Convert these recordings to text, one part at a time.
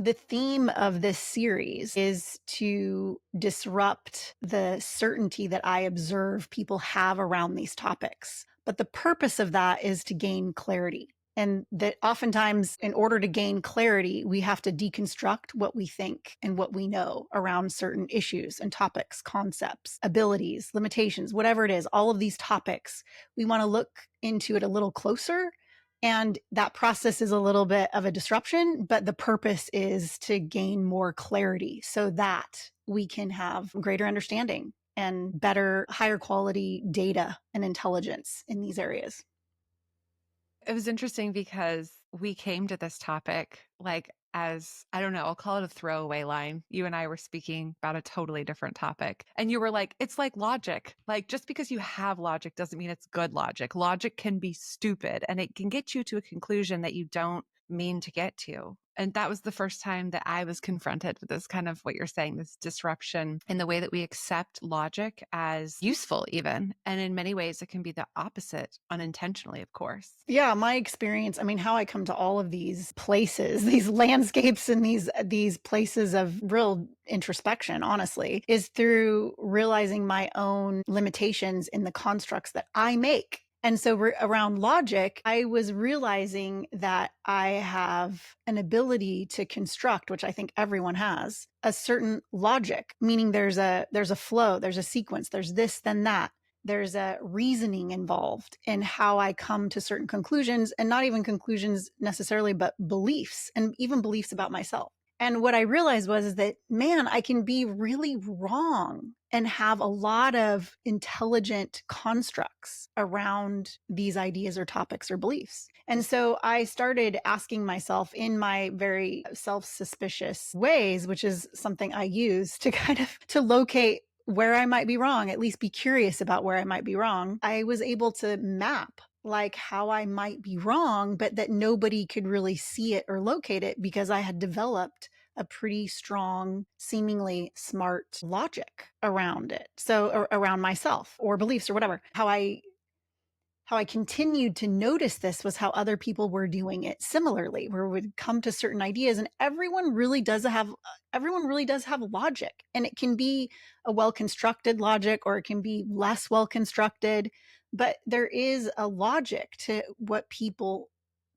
The theme of this series is to disrupt the certainty that I observe people have around these topics. But the purpose of that is to gain clarity. And that oftentimes, in order to gain clarity, we have to deconstruct what we think and what we know around certain issues and topics, concepts, abilities, limitations, whatever it is, all of these topics. We want to look into it a little closer. And that process is a little bit of a disruption, but the purpose is to gain more clarity so that we can have greater understanding and better, higher quality data and intelligence in these areas. It was interesting because we came to this topic like as, I don't know, I'll call it a throwaway line. You and I were speaking about a totally different topic. And you were like, it's like logic. Like just because you have logic doesn't mean it's good logic. Logic can be stupid and it can get you to a conclusion that you don't mean to get to. And that was the first time that I was confronted with this kind of what you're saying, this disruption in the way that we accept logic as useful, even. And in many ways, it can be the opposite unintentionally, of course. Yeah, my experience, I mean, how I come to all of these places, these landscapes and these places of real introspection, honestly, is through realizing my own limitations in the constructs that I make. And so around logic, I was realizing that I have an ability to construct, which I think everyone has, a certain logic, meaning there's a flow, there's a sequence, there's this, then that. There's a reasoning involved in how I come to certain conclusions, and not even conclusions necessarily, but beliefs, and even beliefs about myself. And what I realized was that, man, I can be really wrong and have a lot of intelligent constructs around these ideas or topics or beliefs. And so I started asking myself in my very self-suspicious ways, which is something I use to kind of to locate where I might be wrong, at least be curious about where I might be wrong. I was able to map like how I might be wrong, but that nobody could really see it or locate it because I had developed a pretty strong, seemingly smart logic around it. So around myself or beliefs or whatever. How I continued to notice this was how other people were doing it similarly, where we would come to certain ideas, and everyone really does have logic, and it can be a well-constructed logic or it can be less well-constructed, but there is a logic to what people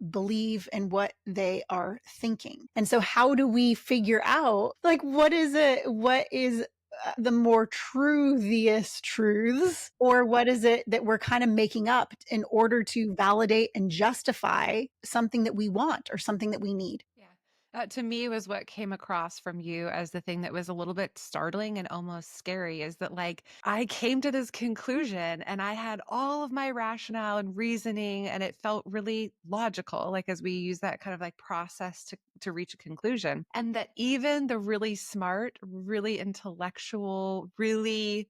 believe and what they are thinking. And so how do we figure out like what is the more truthiest truths, or what is it that we're kind of making up in order to validate and justify something that we want or something that we need? Yeah. To me was what came across from you as the thing that was a little bit startling and almost scary is that like I came to this conclusion and I had all of my rationale and reasoning and it felt really logical, like as we use that kind of like process to reach a conclusion. And that even the really smart, really intellectual, really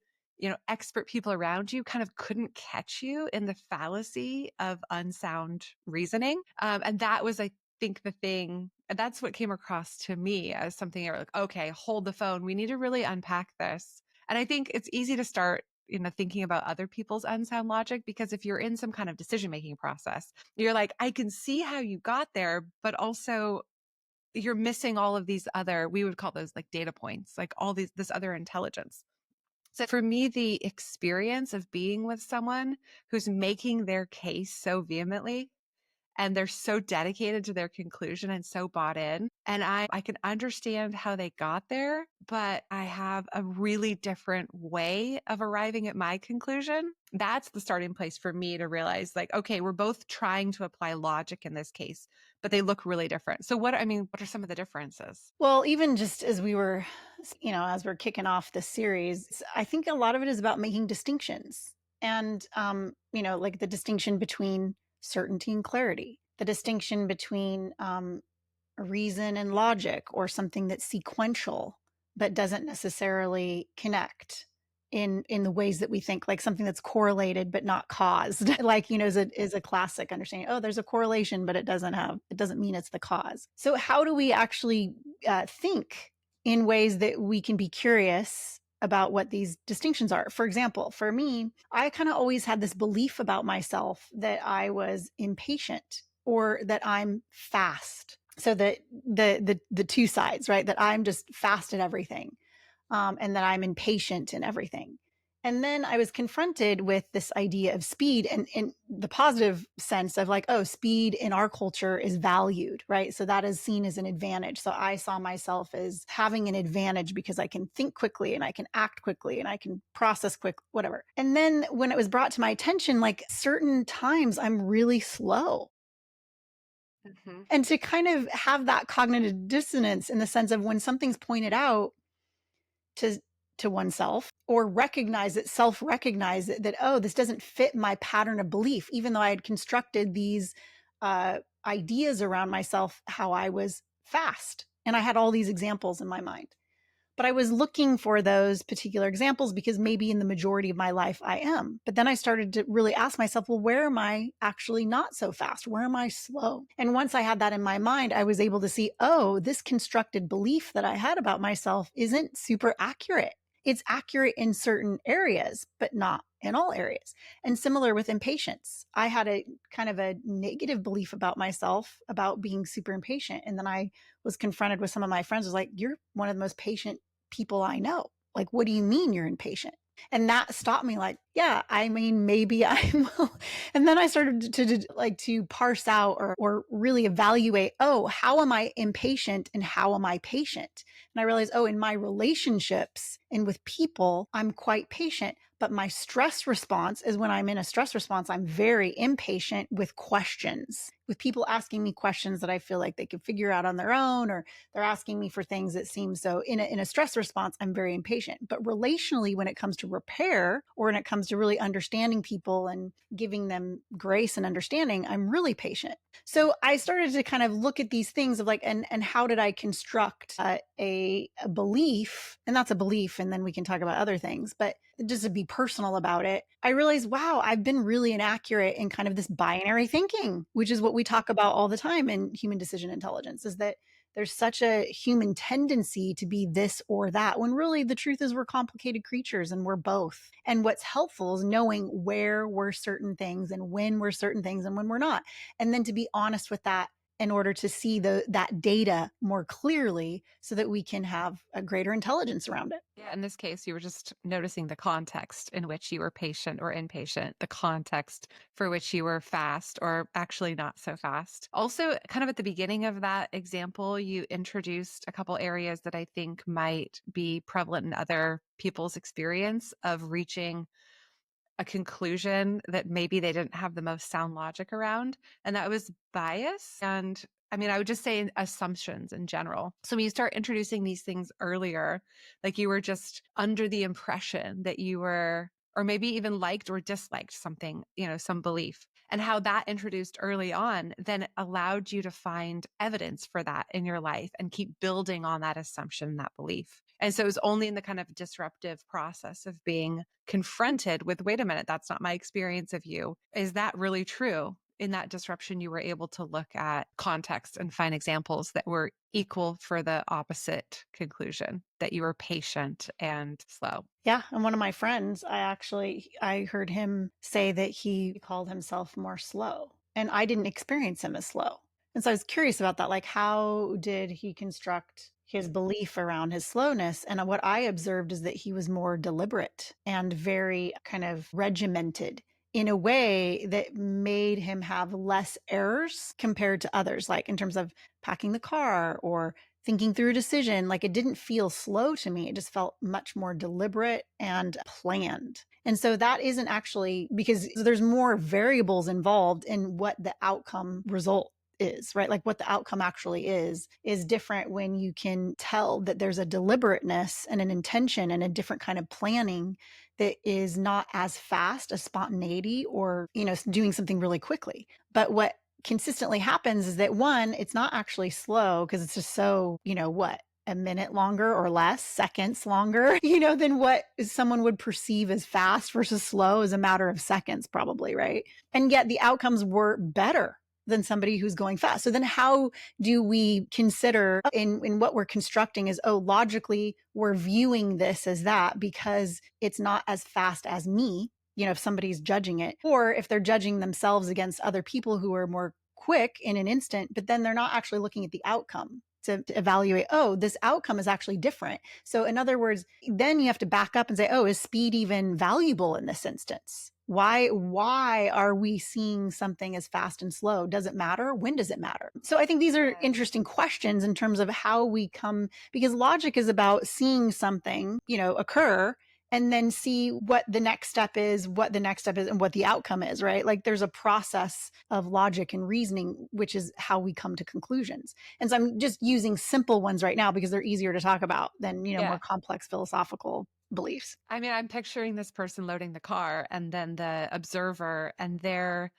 expert people around you kind of couldn't catch you in the fallacy of unsound reasoning. And that was, I think, the thing that's what came across to me as something like, okay, hold the phone. We need to really unpack this. And I think it's easy to start, thinking about other people's unsound logic, because if you're in some kind of decision-making process, you're like, I can see how you got there, but also you're missing all of these other, we would call those like data points, like all this other intelligence. So for me, the experience of being with someone who's making their case so vehemently and they're so dedicated to their conclusion and so bought in. And I can understand how they got there, but I have a really different way of arriving at my conclusion. That's the starting place for me to realize like, okay, we're both trying to apply logic in this case, but they look really different. So what are some of the differences? Well, even just as as we're kicking off this series, I think a lot of it is about making distinctions and, like the distinction between certainty and clarity, the distinction between reason and logic, or something that's sequential but doesn't necessarily connect in the ways that we think, like something that's correlated but not caused. Like, is a classic understanding. Oh, there's a correlation, but it doesn't mean it's the cause. So how do we actually think in ways that we can be curious about what these distinctions are? For example, for me, I kind of always had this belief about myself that I was impatient or that I'm fast. So the two sides, right? That I'm just fast at everything, and that I'm impatient in everything. And then I was confronted with this idea of speed, and in the positive sense of like, oh, speed in our culture is valued, right? So that is seen as an advantage. So I saw myself as having an advantage because I can think quickly and I can act quickly and I can process quick, whatever. And then when it was brought to my attention, like certain times I'm really slow, Mhm. and to kind of have that cognitive dissonance in the sense of when something's pointed out to oneself, or recognize it, self recognize it, that oh, this doesn't fit my pattern of belief, even though I had constructed these ideas around myself how I was fast, and I had all these examples in my mind. But I was looking for those particular examples because maybe in the majority of my life I am. But then I started to really ask myself, well, where am I actually not so fast? Where am I slow? And once I had that in my mind, I was able to see, oh, this constructed belief that I had about myself isn't super accurate. It's accurate in certain areas, but not in all areas. And similar with impatience. I had a kind of a negative belief about myself about being super impatient. And then I was confronted with some of my friends was like, you're one of the most patient people I know. Like, what do you mean you're impatient? And that stopped me like, yeah, I mean, maybe I'm. And then I started like to parse out, or really evaluate, oh, how am I impatient and how am I patient? And I realized, oh, in my relationships and with people, I'm quite patient. But my stress response is when I'm in a stress response, I'm very impatient with questions, with people asking me questions that I feel like they could figure out on their own, or they're asking me for things that seem so in a stress response, I'm very impatient. But relationally, when it comes to repair, or when it comes to really understanding people and giving them grace and understanding, I'm really patient. So I started to kind of look at these things of like, and how did I construct a belief? And that's a belief. And then we can talk about other things, but just to be personal about it, I realized, wow, I've been really inaccurate in kind of this binary thinking, which is what we talk about all the time in human decision intelligence, is that there's such a human tendency to be this or that, when really the truth is we're complicated creatures and we're both. And what's helpful is knowing where we're certain things and when we're certain things and when we're not. And then to be honest with that in order to see that data more clearly so that we can have a greater intelligence around it. Yeah, in this case, you were just noticing the context in which you were patient or impatient, the context for which you were fast or actually not so fast. Also, kind of at the beginning of that example, you introduced a couple areas that I think might be prevalent in other people's experience of reaching a conclusion that maybe they didn't have the most sound logic around, and that was bias. And I mean, I would just say assumptions in general. So when you start introducing these things earlier, like you were just under the impression that you were, or maybe even liked or disliked something, some belief, and how that introduced early on then allowed you to find evidence for that in your life and keep building on that assumption, that belief. And so it was only in the kind of disruptive process of being confronted with, wait a minute, that's not my experience of you. Is that really true? In that disruption, you were able to look at context and find examples that were equal for the opposite conclusion, that you were patient and slow. Yeah, and one of my friends, I heard him say that he called himself more slow, and I didn't experience him as slow. And so I was curious about that, like how did he construct his belief around his slowness? And what I observed is that he was more deliberate and very kind of regimented in a way that made him have less errors compared to others, like in terms of packing the car or thinking through a decision. Like it didn't feel slow to me. It just felt much more deliberate and planned. And so that isn't actually, because there's more variables involved in what the outcome result is, right? Like what the outcome actually is different when you can tell that there's a deliberateness and an intention and a different kind of planning that is not as fast as spontaneity, or, doing something really quickly. But what consistently happens is that one, it's not actually slow because it's just so, what, a minute longer or less, seconds longer, than what someone would perceive as fast versus slow is a matter of seconds, probably, right? And yet the outcomes were better than somebody who's going fast. So then how do we consider in what we're constructing is, oh, logically, we're viewing this as that because it's not as fast as me, if somebody's judging it, or if they're judging themselves against other people who are more quick in an instant, but then they're not actually looking at the outcome to evaluate, oh, this outcome is actually different. So in other words, then you have to back up and say, oh, is speed even valuable in this instance? Why are we seeing something as fast and slow? Does it matter? When does it matter? So I think these are interesting questions in terms of how we come, because logic is about seeing something, occur, and then see what the next step is, and what the outcome is, right? Like there's a process of logic and reasoning, which is how we come to conclusions. And so I'm just using simple ones right now because they're easier to talk about than, more Yeah. complex philosophical beliefs. I mean, I'm picturing this person loading the car and then the observer and their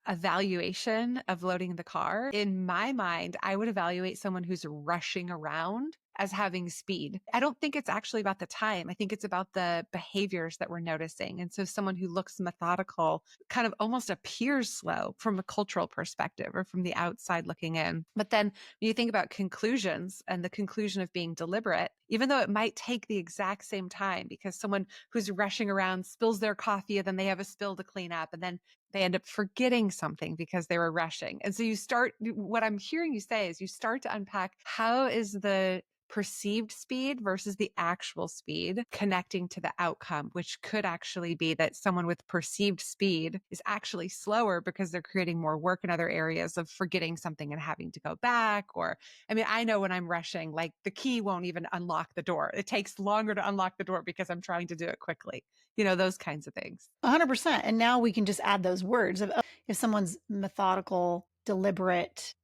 evaluation of loading the car. In my mind, I would evaluate someone who's rushing around as having speed. I don't think it's actually about the time. I think it's about the behaviors that we're noticing. And so someone who looks methodical kind of almost appears slow from a cultural perspective or from the outside looking in. But then when you think about conclusions and the conclusion of being deliberate, even though it might take the exact same time because someone who's rushing around spills their coffee and then they have a spill to clean up and then they end up forgetting something because they were rushing. And so what I'm hearing you say is you start to unpack how is the perceived speed versus the actual speed connecting to the outcome, which could actually be that someone with perceived speed is actually slower because they're creating more work in other areas of forgetting something and having to go back. Or, I mean, I know when I'm rushing, like the key won't even unlock the door. It takes longer to unlock the door because I'm trying to do it quickly. Those kinds of things. 100%. And now we can just add those words of, if someone's methodical, deliberate,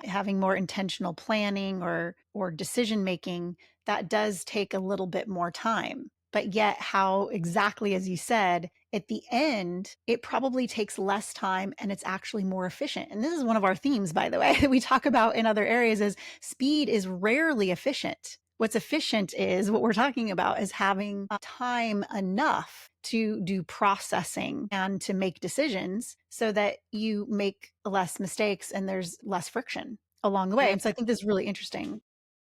having more intentional planning or decision making, that does take a little bit more time. But yet how exactly, as you said, at the end, it probably takes less time and it's actually more efficient. And this is one of our themes, by the way, that we talk about in other areas is speed is rarely efficient. What's efficient is what we're talking about is having time enough to do processing and to make decisions so that you make less mistakes and there's less friction along the way. And so I think this is really interesting.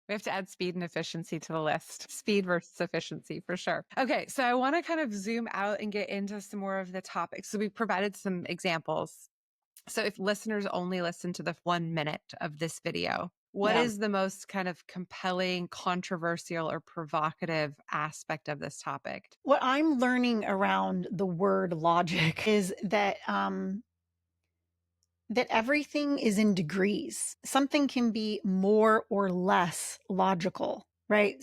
We have to add speed and efficiency to the list. Speed versus efficiency for sure. Okay, so I want to kind of zoom out and get into some more of the topics. So we provided some examples. So if listeners only listen to the 1 minute of this video, what Yeah. is the most kind of compelling, controversial, or provocative aspect of this topic? What I'm learning around the word logic is that everything is in degrees. Something can be more or less logical, right?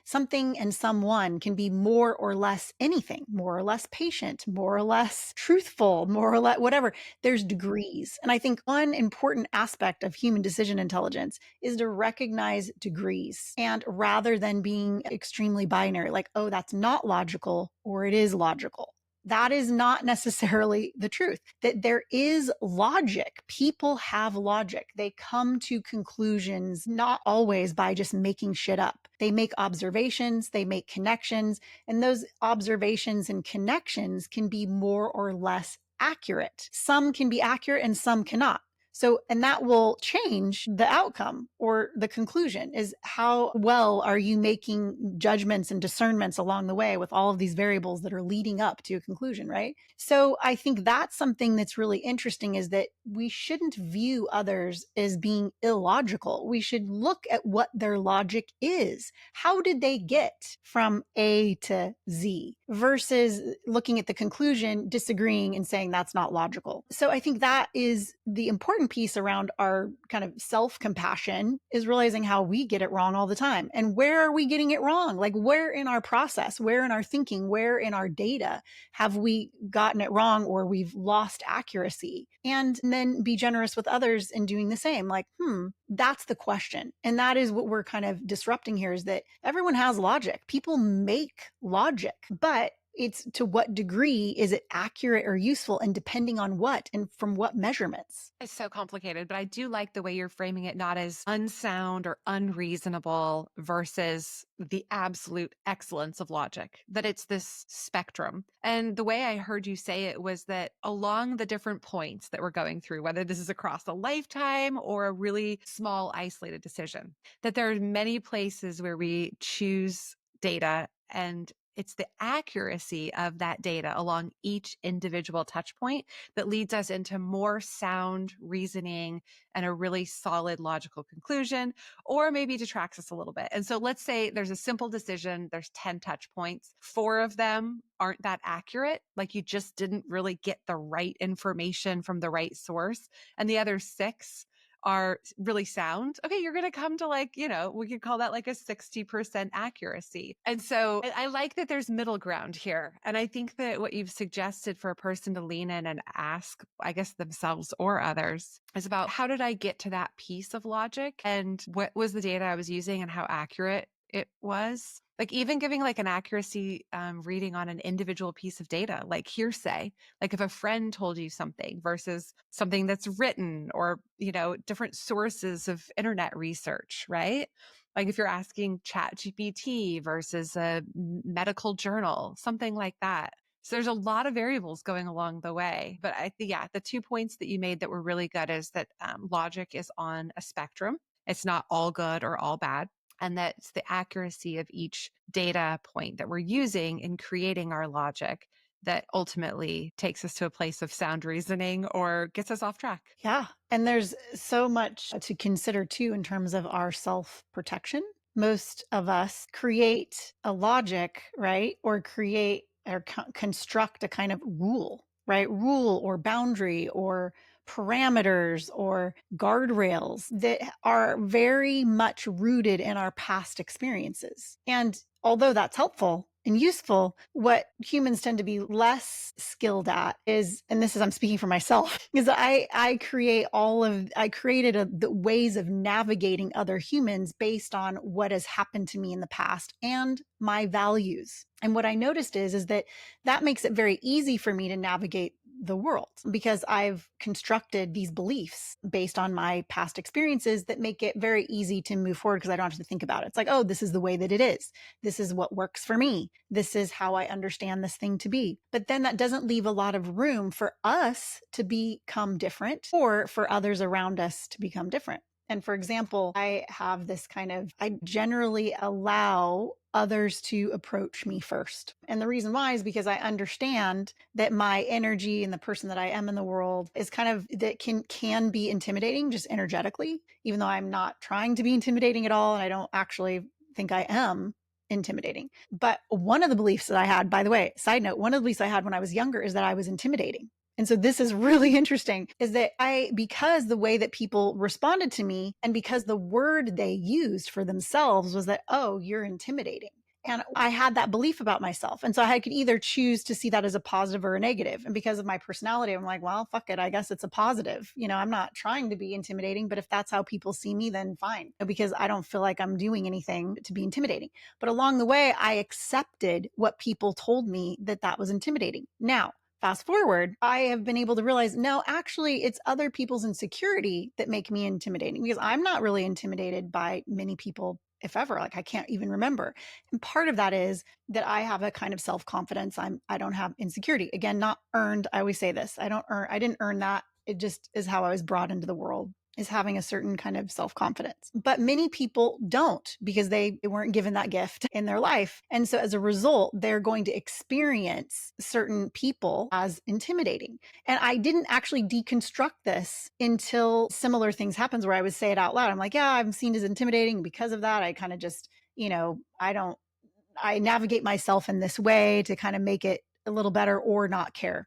Something and someone can be more or less anything, more or less patient, more or less truthful, more or less whatever. There's degrees. And I think one important aspect of human decision intelligence is to recognize degrees. And rather than being extremely binary, like, oh, that's not logical or it is logical, that is not necessarily the truth. That there is logic. People have logic. They come to conclusions not always by just making shit up. They make observations, they make connections, and those observations and connections can be more or less accurate. Some can be accurate and some cannot. So, and that will change the outcome or the conclusion is how well are you making judgments and discernments along the way with all of these variables that are leading up to a conclusion, right? So I think that's something that's really interesting is that we shouldn't view others as being illogical. We should look at what their logic is. How did they get from A to Z versus looking at the conclusion, disagreeing and saying that's not logical. So I think that is the important piece around our kind of self-compassion is realizing how we get it wrong all the time. And where are we getting it wrong? Like where in our process, where in our thinking, where in our data have we gotten it wrong or we've lost accuracy? And then be generous with others in doing the same. Like, that's the question. And that is what we're kind of disrupting here is that everyone has logic. People make logic, but it's to what degree is it accurate or useful and depending on what and from what measurements. It's so complicated, but I do like the way you're framing it, not as unsound or unreasonable versus the absolute excellence of logic, that it's this spectrum. And the way I heard you say it was that along the different points that we're going through, whether this is across a lifetime or a really small isolated decision, that there are many places where we choose data and It's the accuracy of that data along each individual touch point that leads us into more sound reasoning and a really solid logical conclusion, or maybe detracts us a little bit. And so let's say there's a simple decision, there's 10 touch points, four of them aren't that accurate, like you just didn't really get the right information from the right source, and the other six are really sound. Okay, you're going to come to like, we could call that like a 60% accuracy. And so I like that there's middle ground here. And I think that what you've suggested for a person to lean in and ask, I guess, themselves or others is about how did I get to that piece of logic and what was the data I was using and how accurate it was. Like even giving like an accuracy reading on an individual piece of data, like hearsay, like if a friend told you something versus something that's written or, different sources of internet research, right? Like if you're asking chat GPT versus a medical journal, something like that. So there's a lot of variables going along the way. But I think, yeah, the 2 points that you made that were really good is that logic is on a spectrum. It's not all good or all bad. And that's the accuracy of each data point that we're using in creating our logic that ultimately takes us to a place of sound reasoning or gets us off track. Yeah. And there's so much to consider too in terms of our self protection. Most of us create a logic, right? Or create or construct a kind of rule, right? Rule or boundary or parameters or guardrails that are very much rooted in our past experiences. And although that's helpful and useful, what humans tend to be less skilled at is, and this is, I'm speaking for myself, is that I created the ways of navigating other humans based on what has happened to me in the past and my values. And what I noticed is that makes it very easy for me to navigate the world because I've constructed these beliefs based on my past experiences that make it very easy to move forward because I don't have to think about it. It's like, oh, this is the way that it is. This is what works for me. This is how I understand this thing to be. But then that doesn't leave a lot of room for us to become different or for others around us to become different. And for example, I have this I generally allow others to approach me first. And the reason why is because I understand that my energy and the person that I am in the world is that can be intimidating just energetically, even though I'm not trying to be intimidating at all. And I don't actually think I am intimidating. But one of the beliefs that I had, by the way, side note, one of the beliefs I had when I was younger is that I was intimidating. And so this is really interesting is that because the way that people responded to me and because the word they used for themselves was that, oh, you're intimidating. And I had that belief about myself. And so I could either choose to see that as a positive or a negative. And because of my personality, I'm like, well, fuck it. I guess it's a positive. I'm not trying to be intimidating, but if that's how people see me, then fine, because I don't feel like I'm doing anything to be intimidating. But along the way, I accepted what people told me that was intimidating. Now, fast forward, I have been able to realize, no, actually, it's other people's insecurity that make me intimidating because I'm not really intimidated by many people, if ever. Like I can't even remember. And part of that is that I have a kind of self-confidence. I don't have insecurity. Again, not earned. I always say this. I didn't earn that. It just is how I was brought into the world, is having a certain kind of self-confidence. But many people don't because they weren't given that gift in their life. And so as a result, they're going to experience certain people as intimidating. And I didn't actually deconstruct this until similar things happens where I would say it out loud. I'm like, yeah, I'm seen as intimidating. Because of that, I kind of just, I navigate myself in this way to kind of make it a little better or not care.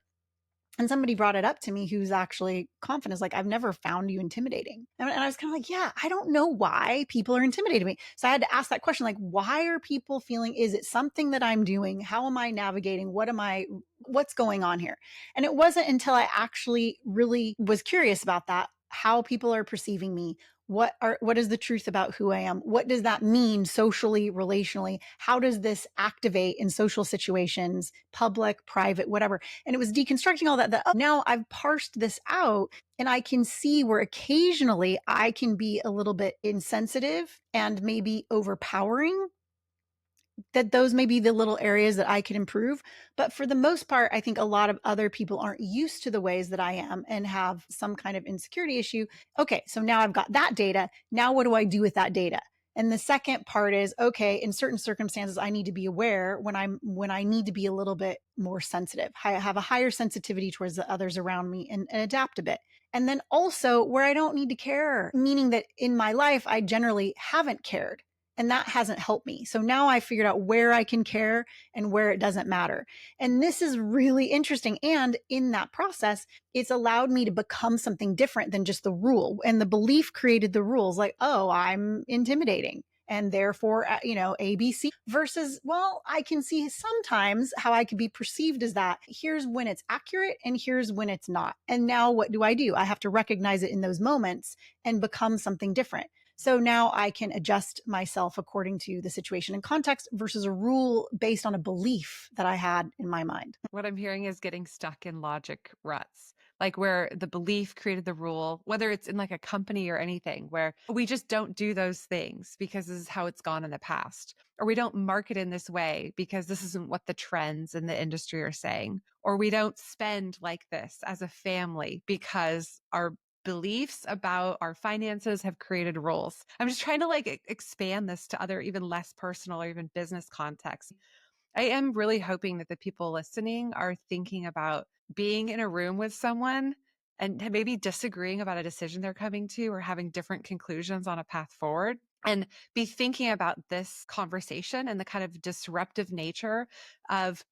And somebody brought it up to me who's actually confident, is like, I've never found you intimidating. And I was kind of like, yeah, I don't know why people are intimidating me. So I had to ask that question, like, why are people feeling, is it something that I'm doing? How am I navigating? What's going on here? And it wasn't until I actually really was curious about that, how people are perceiving me. What is the truth about who I am? What does that mean socially, relationally? How does this activate in social situations, public, private, whatever? And it was deconstructing all that now I've parsed this out and I can see where occasionally I can be a little bit insensitive and maybe overpowering, that those may be the little areas that I could improve. But for the most part, I think a lot of other people aren't used to the ways that I am and have some kind of insecurity issue. Okay, so now I've got that data. Now what do I do with that data? And the second part is, okay, in certain circumstances, I need to be aware when I need to be a little bit more sensitive. I have a higher sensitivity towards the others around me and adapt a bit. And then also where I don't need to care, meaning that in my life, I generally haven't cared. And that hasn't helped me. So now I figured out where I can care and where it doesn't matter. And this is really interesting. And in that process, it's allowed me to become something different than just the rule. And the belief created the rules like, oh, I'm intimidating. And therefore, ABC versus, well, I can see sometimes how I could be perceived as that. Here's when it's accurate and here's when it's not. And now what do? I have to recognize it in those moments and become something different. So now I can adjust myself according to the situation and context versus a rule based on a belief that I had in my mind. What I'm hearing is getting stuck in logic ruts, like where the belief created the rule, whether it's in like a company or anything, where we just don't do those things because this is how it's gone in the past. Or we don't market in this way because this isn't what the trends in the industry are saying. Or we don't spend like this as a family because our beliefs about our finances have created rules. I'm just trying to like expand this to other even less personal or even business contexts. I am really hoping that the people listening are thinking about being in a room with someone and maybe disagreeing about a decision they're coming to or having different conclusions on a path forward, and be thinking about this conversation and the kind of disruptive nature of,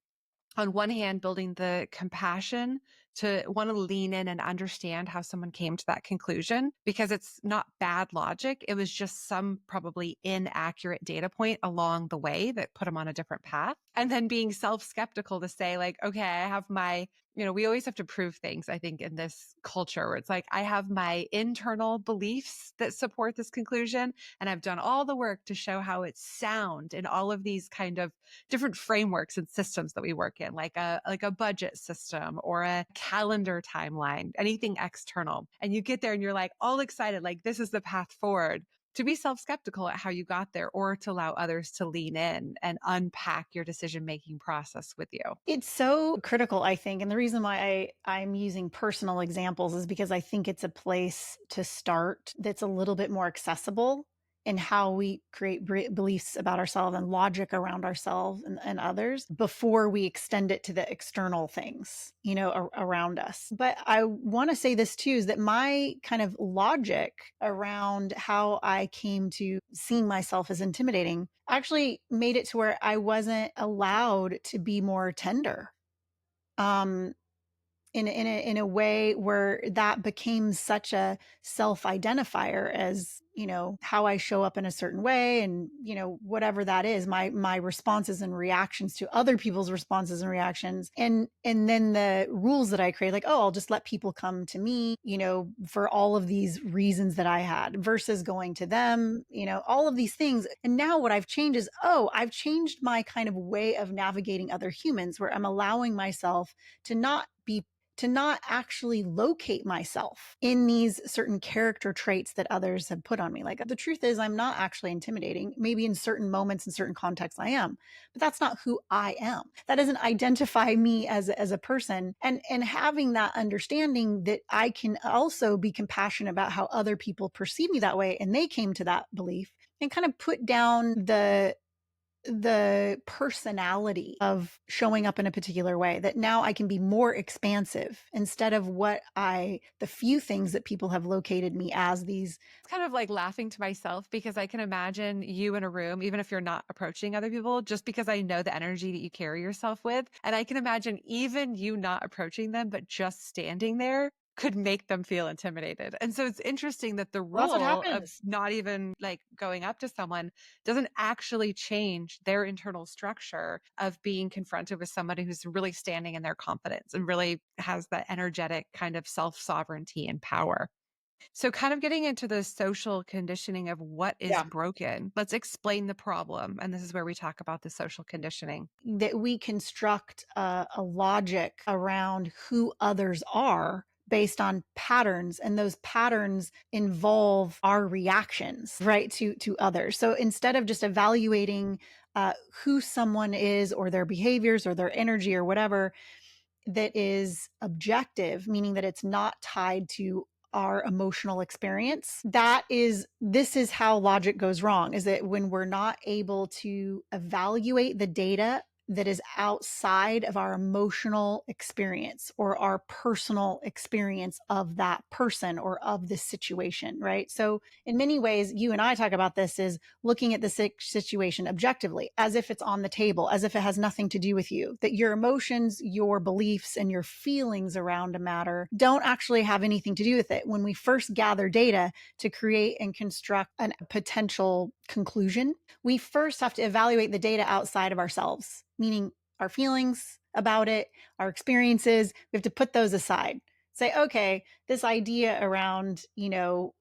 on one hand, building the compassion to want to lean in and understand how someone came to that conclusion, because it's not bad logic. It was just some probably inaccurate data point along the way that put them on a different path. And then being self skeptical to say, like, okay, I have my, we always have to prove things, I think, in this culture where it's like, I have my internal beliefs that support this conclusion, and I've done all the work to show how it's sound in all of these kind of different frameworks and systems that we work in, like a budget system or a calendar timeline, anything external. And you get there and you're like all excited, like this is the path forward. To be self-skeptical at how you got there, or to allow others to lean in and unpack your decision-making process with you. It's so critical, I think. And the reason why I'm using personal examples is because I think it's a place to start that's a little bit more accessible in how we create beliefs about ourselves and logic around ourselves and others before we extend it to the external things, around us. But I want to say this too, is that my kind of logic around how I came to seeing myself as intimidating actually made it to where I wasn't allowed to be more tender. Um, in a way where that became such a self-identifier as, how I show up in a certain way, and, whatever that is, my responses and reactions to other people's responses and reactions. And then the rules that I create, like, oh, I'll just let people come to me, for all of these reasons that I had versus going to them, all of these things. And now what I've changed is, oh, I've changed my kind of way of navigating other humans, where I'm allowing myself to not actually locate myself in these certain character traits that others have put on me. Like, the truth is, I'm not actually intimidating. Maybe in certain moments, in certain contexts, I am, but that's not who I am. That doesn't identify me as a person. And having that understanding that I can also be compassionate about how other people perceive me that way, and they came to that belief, and kind of put down the personality of showing up in a particular way, that now I can be more expansive instead of the few things that people have located me as, these. It's kind of like laughing to myself because I can imagine you in a room, even if you're not approaching other people, just because I know the energy that you carry yourself with. And I can imagine even you not approaching them, but just standing there could make them feel intimidated. And so it's interesting that the Well, that's what rule of happens. not even like going up to someone doesn't actually change their internal structure of being confronted with somebody who's really standing in their confidence and really has that energetic kind of self-sovereignty and power. So, kind of getting into the social conditioning of what is Yeah. broken, let's explain the problem. And this is where we talk about the social conditioning. That we construct a logic around who others are based on patterns, and those patterns involve our reactions, right, to others. So instead of just evaluating who someone is, or their behaviors, or their energy, or whatever, that is objective, meaning that it's not tied to our emotional experience. This is how logic goes wrong, is that when we're not able to evaluate the data that is outside of our emotional experience or our personal experience of that person or of this situation, right? So, in many ways, you and I talk about this is looking at the situation objectively, as if it's on the table, as if it has nothing to do with you, that your emotions, your beliefs, and your feelings around a matter don't actually have anything to do with it. When we first gather data to create and construct a potential conclusion, we first have to evaluate the data outside of ourselves, meaning our feelings about it, our experiences. We have to put those aside. Say, okay, this idea around,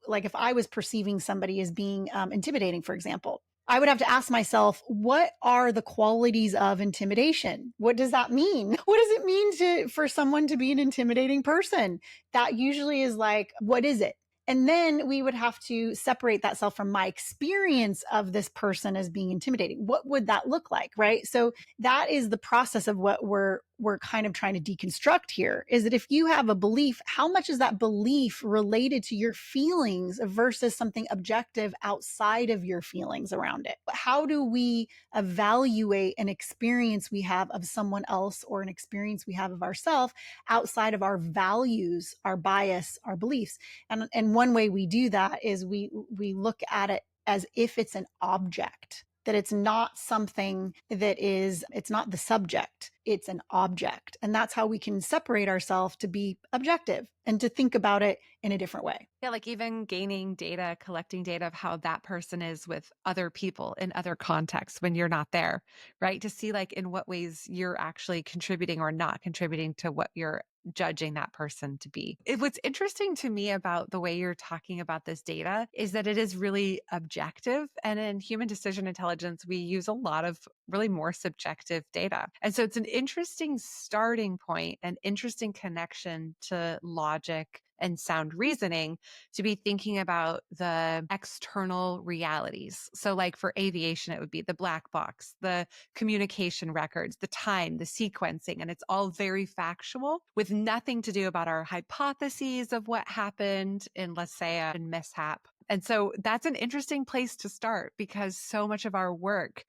like if I was perceiving somebody as being intimidating, for example, I would have to ask myself, what are the qualities of intimidation? What does that mean? What does it mean for someone to be an intimidating person? That usually is like, what is it? And then we would have to separate that self from my experience of this person as being intimidating. What would that look like? Right. So that is the process of what we're kind of trying to deconstruct here, is that if you have a belief, how much is that belief related to your feelings versus something objective outside of your feelings around it? How do we evaluate an experience we have of someone else or an experience we have of ourselves outside of our values, our bias, our beliefs? And one way we do that is we look at it as if it's an object, that it's not something it's not the subject, it's an object. And that's how we can separate ourselves to be objective and to think about it in a different way. Yeah, like even gaining data, collecting data of how that person is with other people in other contexts when you're not there, right? To see like in what ways you're actually contributing or not contributing to what you're judging that person to be. What's interesting to me about the way you're talking about this data is that it is really objective. And in human decision intelligence, we use a lot of really more subjective data. And so it's an interesting starting point, an interesting connection to logic and sound reasoning to be thinking about the external realities. So, like for aviation, it would be the black box, the communication records, the time, the sequencing, and it's all very factual with nothing to do about our hypotheses of what happened in, let's say, a mishap. And so that's an interesting place to start because so much of our work,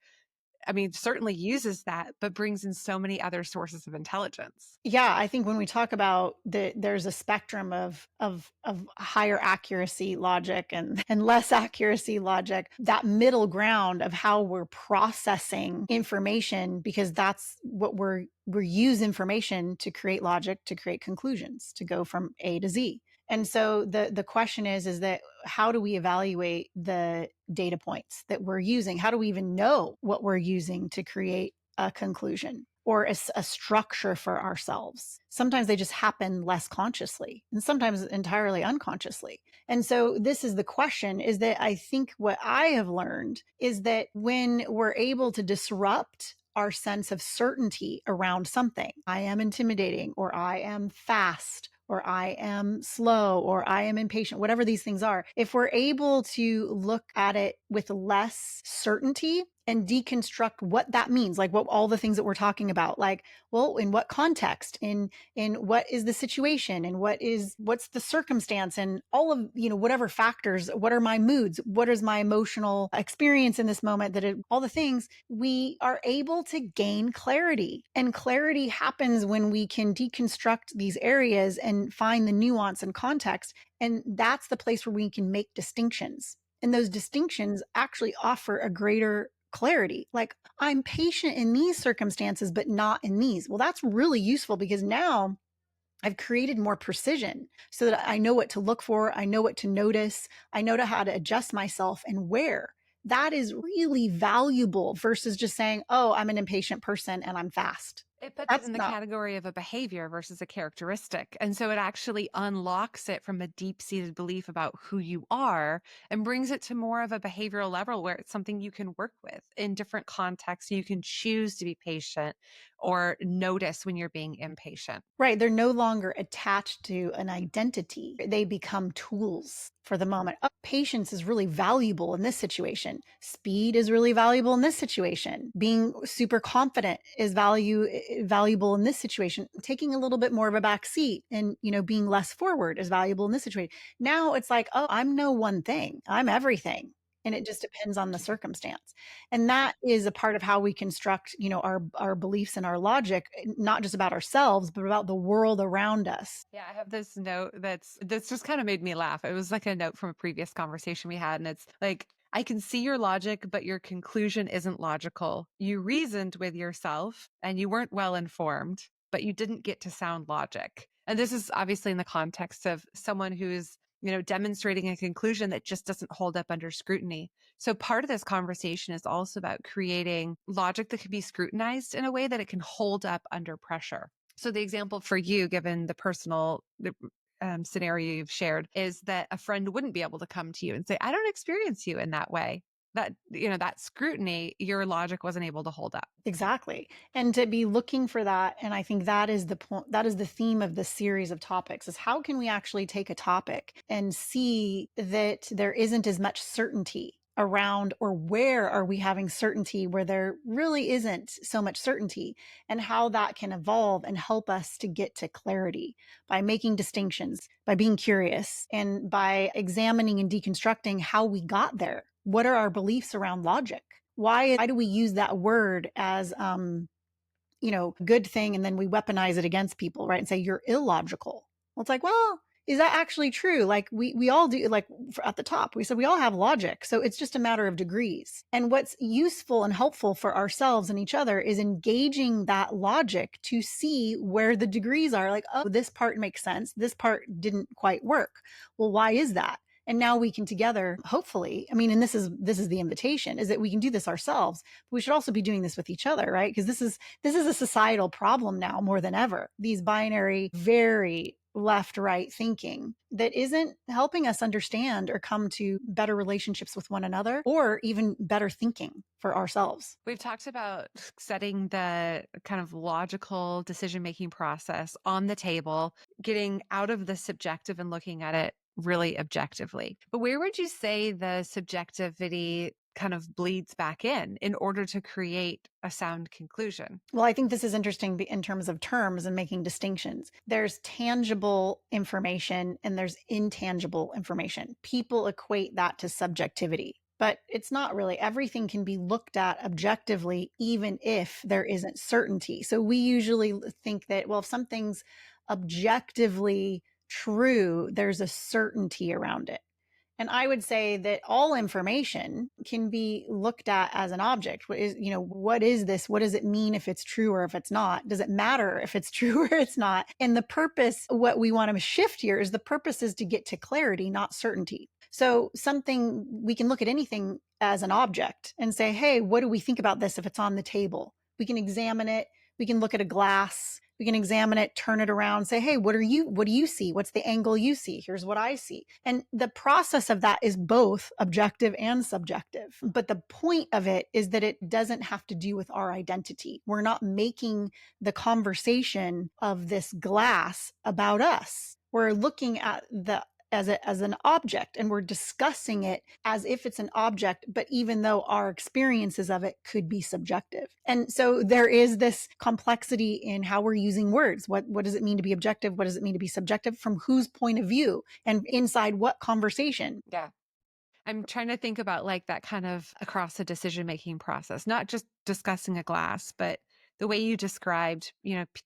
I mean, certainly uses that, but brings in so many other sources of intelligence. Yeah, I think when we talk about there's a spectrum of higher accuracy logic and less accuracy logic, that middle ground of how we're processing information, because that's what we use information to create logic, to create conclusions, to go from A to Z. And so the question is that how do we evaluate the data points that we're using? How do we even know what we're using to create a conclusion or a structure for ourselves? Sometimes they just happen less consciously and sometimes entirely unconsciously. And so this is the question, is that I think what I have learned is that when we're able to disrupt our sense of certainty around something, I am intimidating, or I am fast, or I am slow, or I am impatient, whatever these things are, if we're able to look at it with less certainty and deconstruct what that means, like what all the things that we're talking about, like, well, in what context, in what is the situation, and what's the circumstance, and all of, whatever factors, what are my moods, what is my emotional experience in this moment, all the things, we are able to gain clarity. And clarity happens when we can deconstruct these areas and find the nuance and context. And that's the place where we can make distinctions. And those distinctions actually offer a greater clarity. Like, I'm patient in these circumstances, but not in these. Well, that's really useful because now I've created more precision so that I know what to look for. I know what to notice. I know how to adjust myself and where. That is really valuable versus just saying, oh, I'm an impatient person and I'm fast. It puts it That's in the not category of a behavior versus a characteristic. And so it actually unlocks it from a deep seated belief about who you are and brings it to more of a behavioral level where it's something you can work with in different contexts. You can choose to be patient or notice when you're being impatient. right. They're no longer attached to an identity. They become tools for the moment. Oh, patience is really valuable in this situation. Speed is really valuable in this situation. Being super confident is valuable in this situation. Taking a little bit more of a back seat and, being less forward is valuable in this situation. Now it's like, oh, I'm no one thing. I'm everything. And it just depends on the circumstance. And that is a part of how we construct, our beliefs and our logic, not just about ourselves, but about the world around us. Yeah, I have this note that's just kind of made me laugh. It was like a note from a previous conversation we had, and it's like, I can see your logic, but your conclusion isn't logical. You reasoned with yourself and you weren't well informed, but you didn't get to sound logic. And this is obviously in the context of someone who's, demonstrating a conclusion that just doesn't hold up under scrutiny. So part of this conversation is also about creating logic that can be scrutinized in a way that it can hold up under pressure. So the example for you, given the personal scenario you've shared, is that a friend wouldn't be able to come to you and say, I don't experience you in that way. That scrutiny, your logic wasn't able to hold up. Exactly. And to be looking for that, and I think that is the point, that is the theme of this series of topics, is how can we actually take a topic and see that there isn't as much certainty around, or where are we having certainty where there really isn't so much certainty, and how that can evolve and help us to get to clarity by making distinctions, by being curious, and by examining and deconstructing how we got there. What are our beliefs around logic? Why do we use that word as good thing, and then we weaponize it against people, right? And say you're illogical. Well, it's like, well, is that actually true? Like we all do, like at the top, we said we all have logic. So it's just a matter of degrees. And what's useful and helpful for ourselves and each other is engaging that logic to see where the degrees are. Like, oh, this part makes sense. This part didn't quite work. Well, why is that? And now we can together, hopefully, I mean, and this is the invitation, is that we can do this ourselves, but we should also be doing this with each other, right? Because this is a societal problem now more than ever. These binary, very left right thinking that isn't helping us understand or come to better relationships with one another, or even better thinking for ourselves. We've talked about setting the kind of logical decision making process on the table, getting out of the subjective and looking at it really objectively. But where would you say the subjectivity kind of bleeds back in order to create a sound conclusion? Well, I think this is interesting in terms of terms and making distinctions. There's tangible information and there's intangible information. People equate that to subjectivity, but it's not really. Everything can be looked at objectively, even if there isn't certainty. So we usually think that, well, if something's objectively true, there's a certainty around it. And I would say that all information can be looked at as an object. What is this? What does it mean if it's true or if it's not? Does it matter if it's true or it's not? And the purpose, what we want to shift here, is the purpose is to get to clarity, not certainty. So we can look at anything as an object and say, hey, what do we think about this if it's on the table? We can examine it. We can look at a glass. We can examine it, turn it around, say, hey, what do you see? What's the angle you see? Here's what I see. And the process of that is both objective and subjective. But the point of it is that it doesn't have to do with our identity. We're not making the conversation of this glass about us. We're looking at as an object, and we're discussing it as if it's an object, but even though our experiences of it could be subjective. And so there is this complexity in how we're using words. What does it mean to be objective? What does it mean to be subjective? From whose point of view, and inside what conversation? Yeah. I'm trying to think about like that kind of across the decision making process, not just discussing a glass, but the way you described,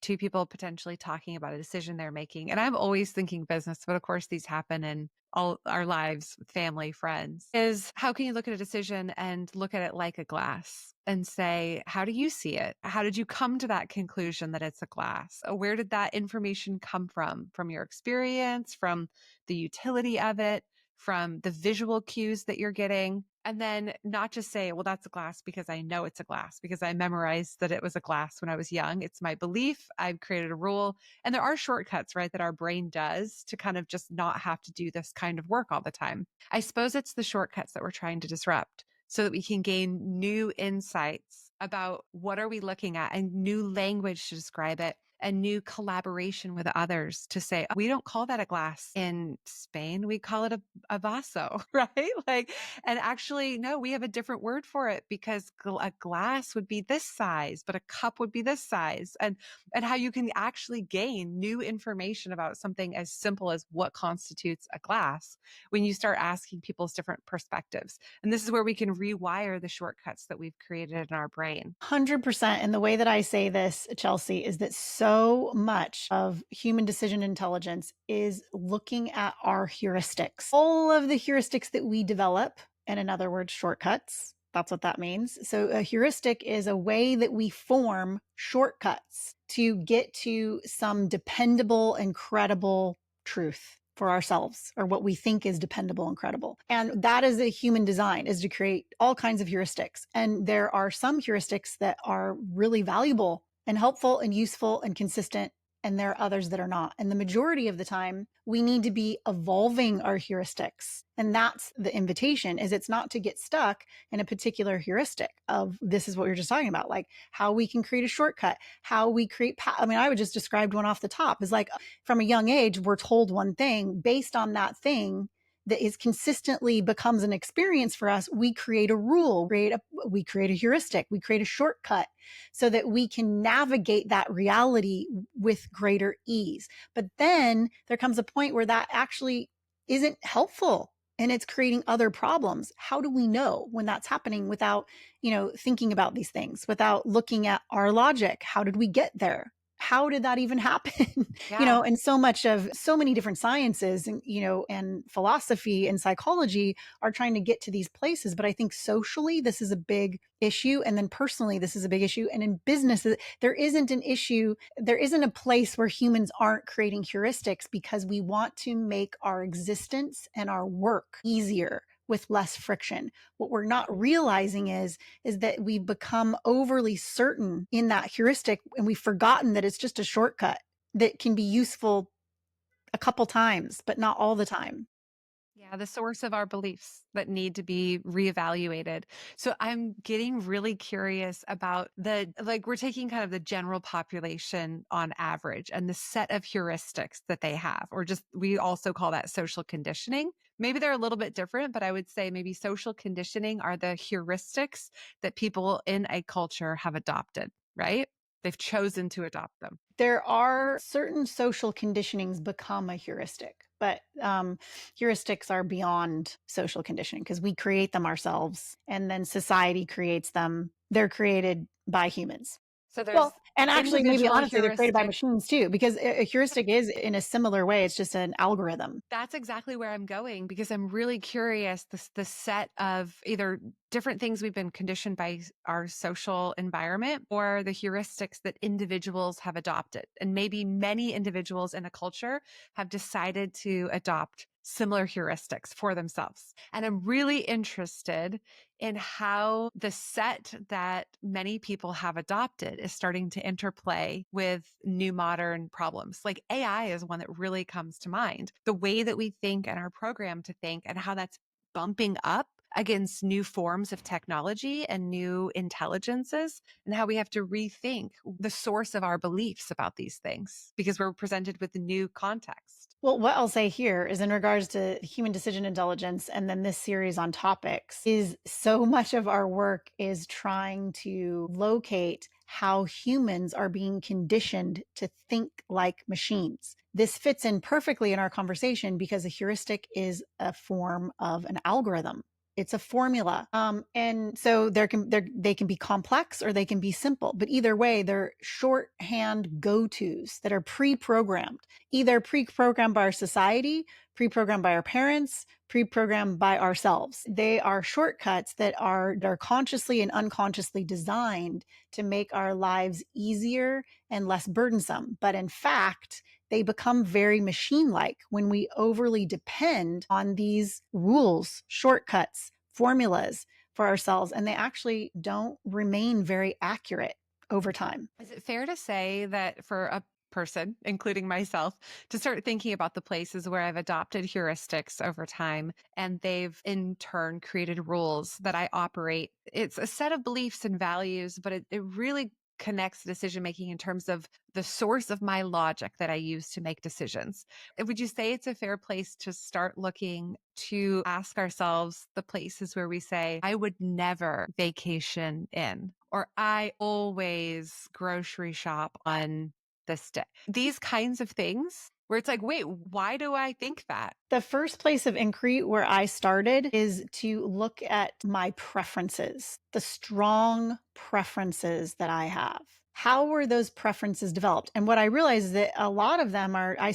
two people potentially talking about a decision they're making. And I'm always thinking business, but of course these happen in all our lives, family, friends, is how can you look at a decision and look at it like a glass and say, how do you see it? How did you come to that conclusion that it's a glass? Where did that information come from? From your experience, from the utility of it, from the visual cues that you're getting? And then not just say, well, that's a glass because I know it's a glass, because I memorized that it was a glass when I was young. It's my belief. I've created a rule. And there are shortcuts, right, that our brain does to kind of just not have to do this kind of work all the time. I suppose it's the shortcuts that we're trying to disrupt so that we can gain new insights about what are we looking at and new language to describe it. and new collaboration with others to say, we don't call that a glass in Spain. We call it a vaso, right? Like, and actually, no, we have a different word for it because a glass would be this size, but a cup would be this size. And how you can actually gain new information about something as simple as what constitutes a glass when you start asking people's different perspectives. And this is where we can rewire the shortcuts that we've created in our brain. 100%. And the way that I say this, Chelsea, is that so much of human decision intelligence is looking at our heuristics. All of the heuristics that we develop, and in other words, shortcuts. That's what that means. So a heuristic is a way that we form shortcuts to get to some dependable and credible truth for ourselves, or what we think is dependable and credible. And that is a human design, is to create all kinds of heuristics. And there are some heuristics that are really valuable and helpful and useful and consistent, and there are others that are not. And the majority of the time, we need to be evolving our heuristics. And that's the invitation, is it's not to get stuck in a particular heuristic of, this is what we were just talking about, like how we can create a shortcut, how we create, I mean, I would just describe one off the top, is like, from a young age, we're told one thing. Based on that thing that is consistently becomes an experience for us, we create a rule, we create a heuristic, we create a shortcut so that we can navigate that reality with greater ease. But then there comes a point where that actually isn't helpful and it's creating other problems. How do we know when that's happening without, thinking about these things, without looking at our logic? How did we get there? How did that even happen? Yeah. And so many different sciences and philosophy and psychology are trying to get to these places. But I think socially, this is a big issue. And then personally, this is a big issue. And in business, there isn't an issue. There isn't a place where humans aren't creating heuristics because we want to make our existence and our work easier with less friction. What we're not realizing is that we've become overly certain in that heuristic, and we've forgotten that it's just a shortcut that can be useful a couple times, but not all the time. Yeah, the source of our beliefs that need to be reevaluated. So I'm getting really curious about we're taking kind of the general population on average and the set of heuristics that they have, or just, we also call that social conditioning. Maybe they're a little bit different, but I would say maybe social conditioning are the heuristics that people in a culture have adopted, right? They've chosen to adopt them. There are certain social conditionings become a heuristic, but heuristics are beyond social conditioning because we create them ourselves and then society creates them. They're created by humans. So Well, there's and actually, maybe individual honestly, they're created by heuristics. machines too, because a heuristic is in a similar way. It's just an algorithm. That's exactly where I'm going because I'm really curious the set of either different things we've been conditioned by our social environment or the heuristics that individuals have adopted. And maybe many individuals in a culture have decided to adopt similar heuristics for themselves. And I'm really interested in how the set that many people have adopted is starting to interplay with new modern problems. Like AI is one that really comes to mind. The way that we think and are programmed to think and how that's bumping up against new forms of technology and new intelligences, and how we have to rethink the source of our beliefs about these things because we're presented with a new context. Well, what I'll say here is in regards to human decision intelligence and then this series on topics is so much of our work is trying to locate how humans are being conditioned to think like machines. This fits in perfectly in our conversation because a heuristic is a form of an algorithm. It's a formula. And so they can be complex or they can be simple, but either way, they're shorthand go-tos that are pre-programmed, either pre-programmed by our society, pre-programmed by our parents, pre-programmed by ourselves. They are shortcuts they're consciously and unconsciously designed to make our lives easier and less burdensome. But in fact, they become very machine-like when we overly depend on these rules, shortcuts, formulas for ourselves, and they actually don't remain very accurate over time. Is it fair to say that for a person, including myself, to start thinking about the places where I've adopted heuristics over time and they've in turn created rules that I operate? It's a set of beliefs and values, but it really connects decision making in terms of the source of my logic that I use to make decisions. Would you say it's a fair place to start looking to ask ourselves the places where we say, I would never vacation in, or I always grocery shop on this day? These kinds of things where it's like, wait, why do I think that? The first place of inquiry where I started is to look at my preferences, the strong preferences that I have. How were those preferences developed? And what I realized is that a lot of them are I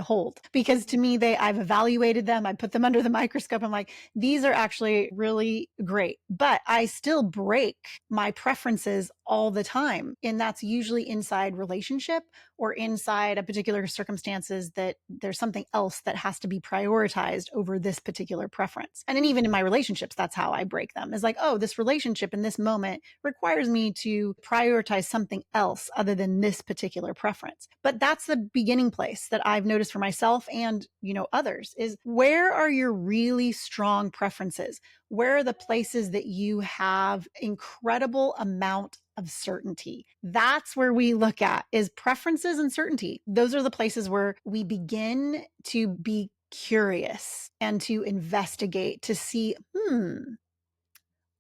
hold, because to me I've evaluated them, I put them under the microscope. I'm like, these are actually really great, but I still break my preferences all the time. And that's usually inside relationship or inside a particular circumstances that there's something else that has to be prioritized over this particular preference. And then even in my relationships, that's how I break them. Is like, oh, this relationship in this moment requires me to prioritize something else other than this particular preference. But that's the beginning place that I've noticed for myself and, others, is where are your really strong preferences? Where are the places that you have incredible amount of certainty? That's where we look at, is preferences and certainty. Those are the places where we begin to be curious and to investigate to see,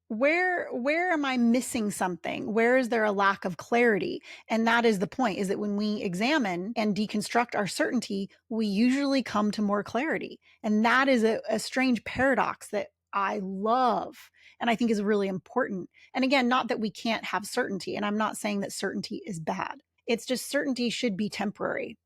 where am I missing something? Where is there a lack of clarity? And that is the point, is that when we examine and deconstruct our certainty, we usually come to more clarity. And that is a strange paradox that I love and I think is really important. And again, not that we can't have certainty. And I'm not saying that certainty is bad. It's just certainty should be temporary.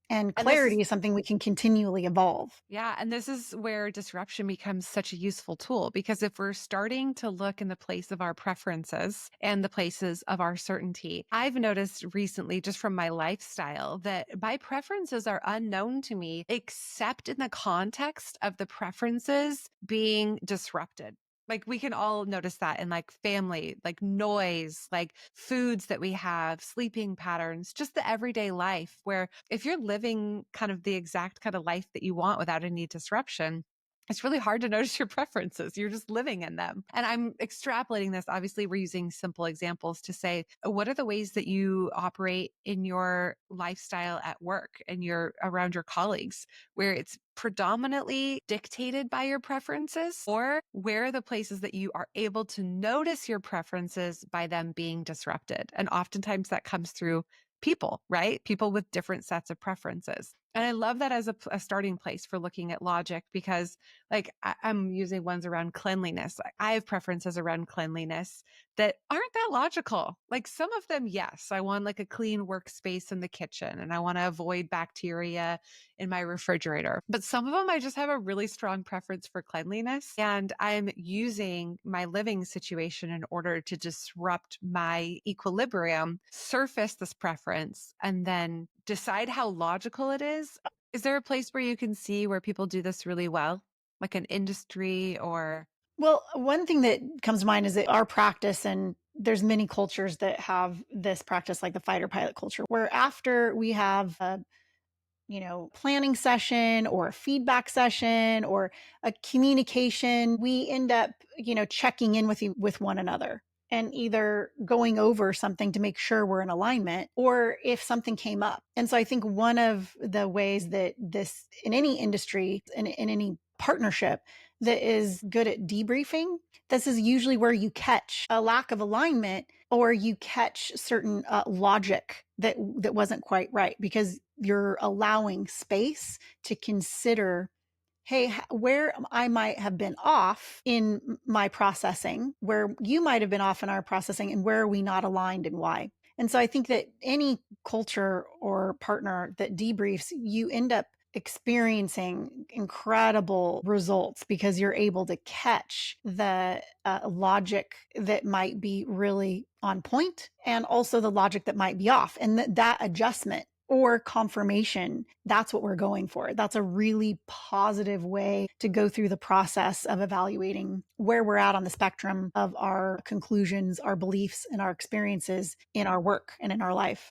And And this is clarity is something we can continually evolve. Yeah. And this is where disruption becomes such a useful tool, because if we're starting to look in the place of our preferences and the places of our certainty, I've noticed recently, just from my lifestyle, that my preferences are unknown to me, except in the context of the preferences being disrupted. Like we can all notice that in like family, like noise, like foods that we have, sleeping patterns, just the everyday life where if you're living kind of the exact kind of life that you want without any disruption, it's really hard to notice your preferences. You're just living in them. And I'm extrapolating this. Obviously, we're using simple examples to say, what are the ways that you operate in your lifestyle at work and your around your colleagues where it's predominantly dictated by your preferences, or where are the places that you are able to notice your preferences by them being disrupted? And oftentimes that comes through people, right? People with different sets of preferences. And I love that as a starting place for looking at logic, because like I'm using ones around cleanliness. I have preferences around cleanliness that aren't that logical. Like some of them, yes, I want like a clean workspace in the kitchen and I want to avoid bacteria in my refrigerator. But some of them, I just have a really strong preference for cleanliness. And I'm using my living situation in order to disrupt my equilibrium, surface this preference, and then decide how logical it is. Is there a place where you can see where people do this really well? Like an industry or Well, one thing that comes to mind is that our practice, and there's many cultures that have this practice, like the fighter pilot culture, where after we have a planning session or a feedback session or a communication, we end up, checking in with one another and either going over something to make sure we're in alignment or if something came up. And so I think one of the ways that this in any industry, in any partnership that is good at debriefing, this is usually where you catch a lack of alignment or you catch certain logic that wasn't quite right, because you're allowing space to consider, hey, where I might have been off in my processing, where you might have been off in our processing, and where are we not aligned and why. And so I think that any culture or partner that debriefs, you end up experiencing incredible results because you're able to catch the logic that might be really on point and also the logic that might be off. And that adjustment or confirmation, that's what we're going for. That's a really positive way to go through the process of evaluating where we're at on the spectrum of our conclusions, our beliefs, and our experiences in our work and in our life.